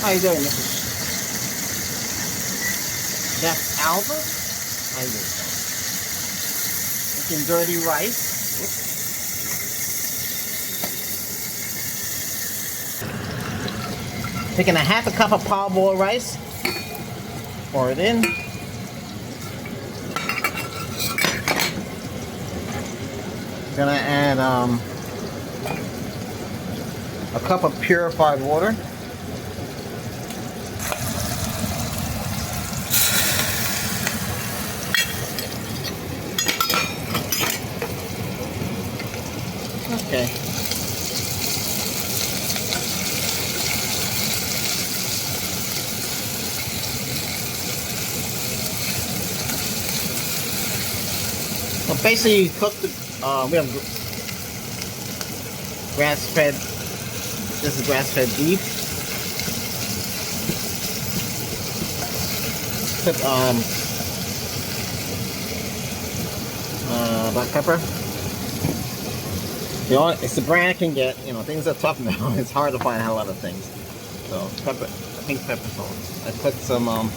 How you doing, Mrs. Chef Albert? How you doing? Making dirty rice. Whoops. Taking a half a cup of parboiled rice. Pour it in. Gonna add a cup of purified water. Okay. Well, basically, you cook the. We have grass-fed. This is grass-fed beef. Put black pepper. It's the brand I can get. You know, things are tough now. It's hard to find a lot of things. So pepper, pink pepper salt. I put some olive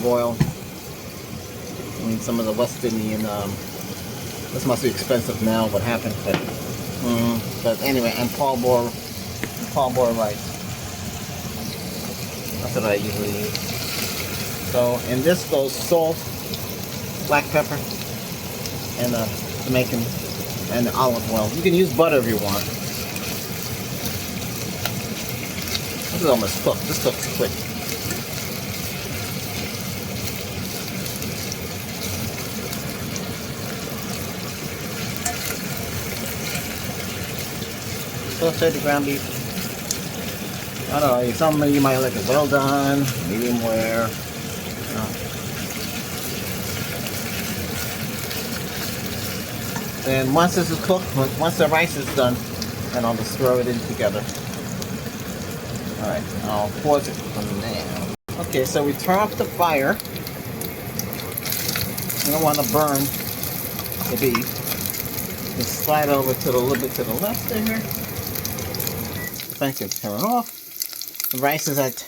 oil. And some of the West Indian. This must be expensive now. What happened? But anyway, and parboiled rice. That's what I usually use. So, and this goes salt, black pepper, and Jamaican, and olive oil. You can use butter if you want. This is almost cooked. This cooks quick. Saute the ground beef. I don't know, some of you might like it well done, medium rare. Then once this is cooked, once the rice is done, then I'll just throw it in together. Alright, I'll pause it from there. Okay, so we turn off the fire. You don't want to burn the beef. Just slide over to a little bit to the left there. I can turn off. The rice is at,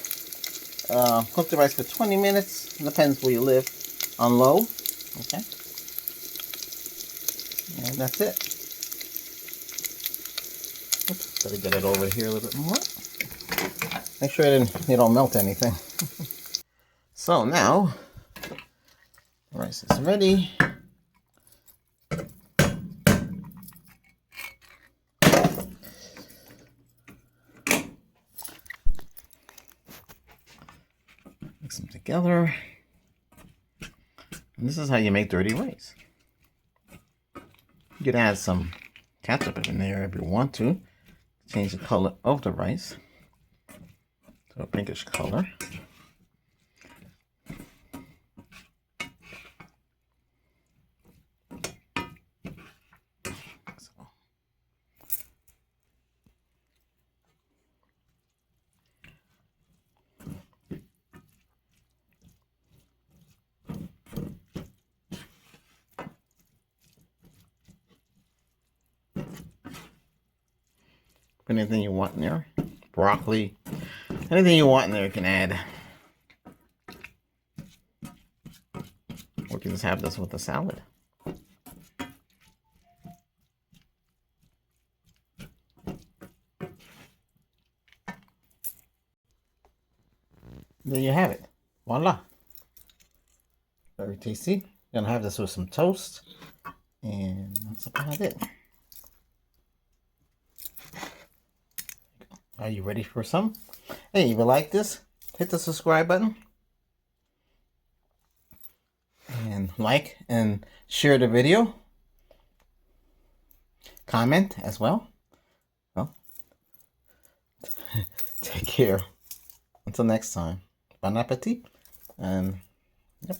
cook the rice for 20 minutes. Depends where you live. On low. Okay. And that's it. Oops, gotta get it over here a little bit more. Make sure you don't melt anything. So now, the rice is ready. Mix them together. And this is how you make dirty rice. You could add some ketchup in there if you want to. Change the color of the rice to a pinkish color. Put anything you want in there. Broccoli. Anything you want in there you can add. Or you can just have this with a salad. There you have it. Voila. Very tasty. Gonna have this with some toast. And that's about it. Are you ready for some? Hey, if you like this, hit the subscribe button. And like and share the video. Comment as well. Well, take care. Until next time. Bon appetit. And, yep.